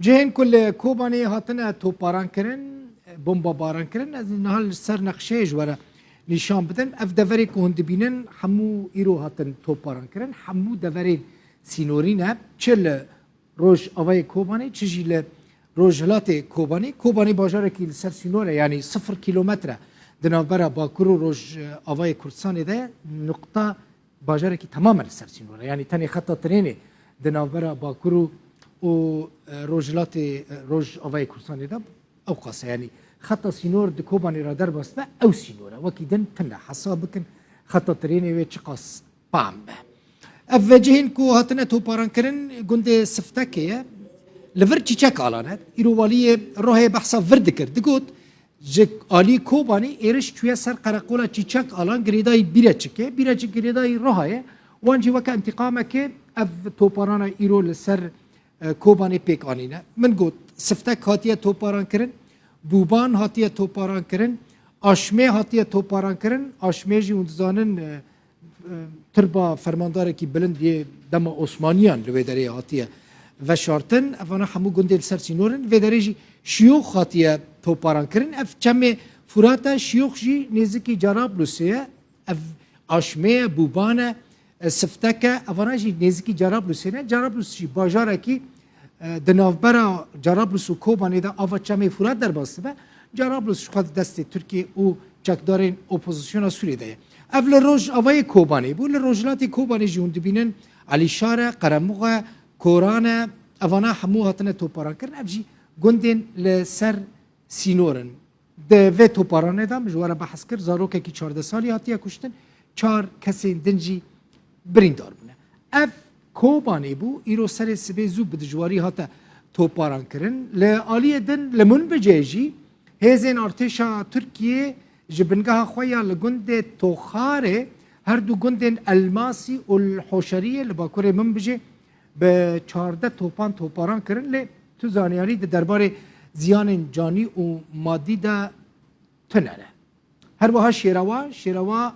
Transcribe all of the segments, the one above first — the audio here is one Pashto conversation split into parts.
جهن كل كوباني هاتنا توپاران کرن بمبا باران کرن از نهال سر نقشه جواره نشان بدن اف دفری که هند بینن همو ایرو هاتن توپاران کرن همو دفری سینورینه چل روش آوای کوبانی چجیل روجلات کوبانی باجاره که سر سینوره یعنی 0 کیلومتره دنابرا باکورو روج آوای کردستان ده نقطه باجاره که تماما سر سینوره یعنی تنی خطا ترینه دنابرا باکورو و روجلات روج آوای کردستان ده او قاسه یعنی خطا سینور د کوبانی را در بسته او سینوره وکیدن تنه حساب بکن خطا ترینه و چه قاس بام به افجهین کو هاتنه توپاران کرن گنده سفتکه لور چیچک آلانه ایروالی روح بحثا ورد کرد گوت جک آلی کوبانی ایرش توی سر قرقولا چیچک آلان گریدای بیره چه گریدای روحه وانجی وکا انتقامه که اف توپاران ایرو لسر کوبانی پیک آنینه من گوت سفتک هاتیه توپاران کرن بوبان هاتیه توپاران کرن آشمه هاتیه توپاران کرن آشمه جی اونزانن تربا فرمانداره کی بلند یه دم عثمانیان لویدری هاتیه و شارتن افانا همو گندل سر سینورن ویدری جی شیوخ هاتیه توپاران کرن اف چمه فراتا شیوخ جی نزدیکی جرابلوسیه اف آشمه بوبانه سفتکه افانا جی نزدیکی جرابلوسیه جرابلوس جی باجاره کی دنافبرا جرابلس و کوبانی دا آوا چمه فرات در باسته به جرابلس خود دست ترکیه و چکدارین اپوزیسیون سوریه ده اول روز آوای کوبانی بود لروجلات کوبانی جون دبینن علی شاره قرموغه کورانه اوانا همو هاتنه توپاران کرن افجی گندن لسر سینورن ده و توپارانه دا مجواره بحث کرد زاروکه کی 14 سالی هاتیه کشتن 4 کسی دنجی بریندار بونه اف کوبانی بو ایرو سر سبه زوب بدجواری هاته توپاران کرن لآلیه دن لمن بجیجی هزین ارتشا ترکیه جبنگاه خویا لگند توخاره هر دو گندن الماسی و الحوشریه لباکوره من بجه به 14 توپاران کرن لی تو زانیاری ده درباره زیان جانی و مادی ده تنره هر وها شیروا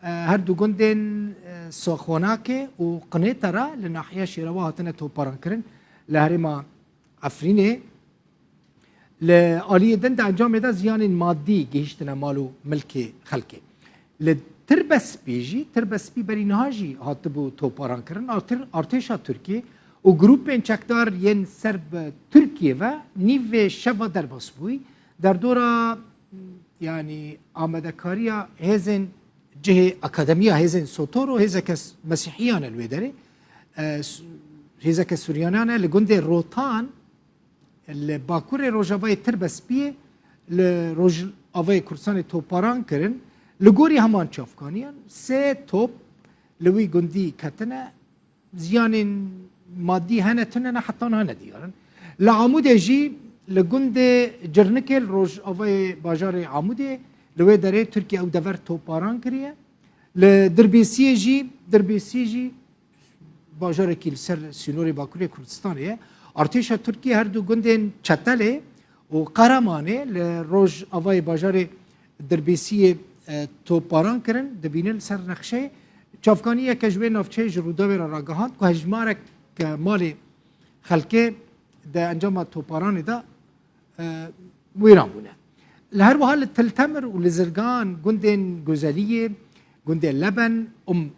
هر دو گندن ساخوناکه و قنیتره لناحیه شیروا هاتنه توپاران کرن لهرما عفرینه لآلیه دند انجام ده زیان مادی گهشتنا مالو ملک خلکه لتربس بی برینهاجی هاتبو توپاران کرن ارتشا ترکیه و گروپ چکدار ین سرب ترکیه و نیو شوا در باس بوی در دورا یعنی آمده کاریا هزن جه اکادمیا هزن سوتور و هزکس مسیحیان الویدره هزکس سوریانان لگند روتان باکور روجاوای تربسپیه لروج آوای کردستان توپاران کرن لگوری همان چافکانیان سه توپ لوی گندی کتنه زیان مادی هنه تنه حتی نه دیارن لعمود جی لگند جرنکل روج آوای باجار عمود لوی داره ترکیه او دور توپاران کریه لدربیسی جی باجار کیل سر سینوری باکوری کردستانیه ارتشا ترکیه هر دو گندن چتله و قرمانه لروج آوای باجار دربیسی توپاران کرن دبینن سر نقشه چافکانیه که جوه نافچه جروداوی را راگهاند که هجمارک مال خلکه ده انجام توپاران ده ویران بونه لهر وحال تلتمر و لزرگان گندن گزالیه گندن لبن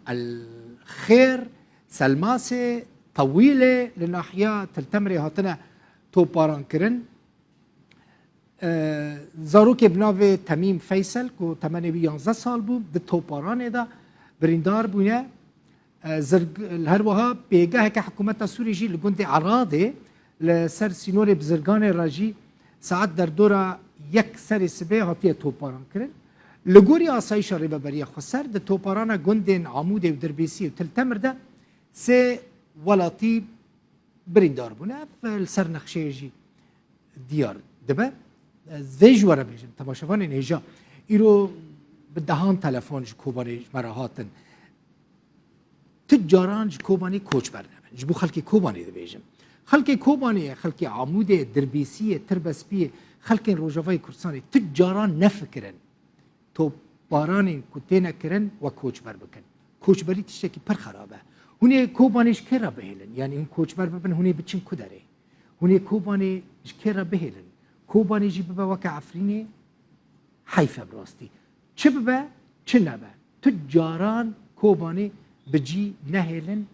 الخير سلماسه طويله لناحيه تلتمري هاتنا توپاران کرن زاروک بناوی تمیم فیصل که 11 سال بود ده توپاران ده بریندار بونه هر وها بیگاه که حکومت سوری جی لگند عراده لسر سینور بزرگان راجی ساعت در دورا یک سر سبه هاتیه توپاران کرن لگوری آسایش ریبه بریه خسر ده توپاران گندن عمود و دربیسی و تلتمر ده سه ولاتی بریندار بونه فلسر نقشه جی دیار دبه زیجواره بیجن تماشاوان نیجا ایرو بدهان تلفون جو کوبانی مراهاتن تجاران جو کوبانی کوچ برنامه جبو خلکی کوبانی ده بیجن خلکی کوبانی خلکی عمود دربیسی تربسپی خلکی روجاوای کردستانی تجاران نفکرن تو بارانی کتینه کرن و کوچ بر بکن کوچ بری تشکی پر خرابه هونی کوبانیش کرا بهلن یعنی اون کوچ بر ببن هونی بچین کدره هوني كوباني كيرا بهيلن كوباني جي ببا وكا عفريني حيفا براستي چه ببا چه نبا تجاران كوباني بجي نهيلن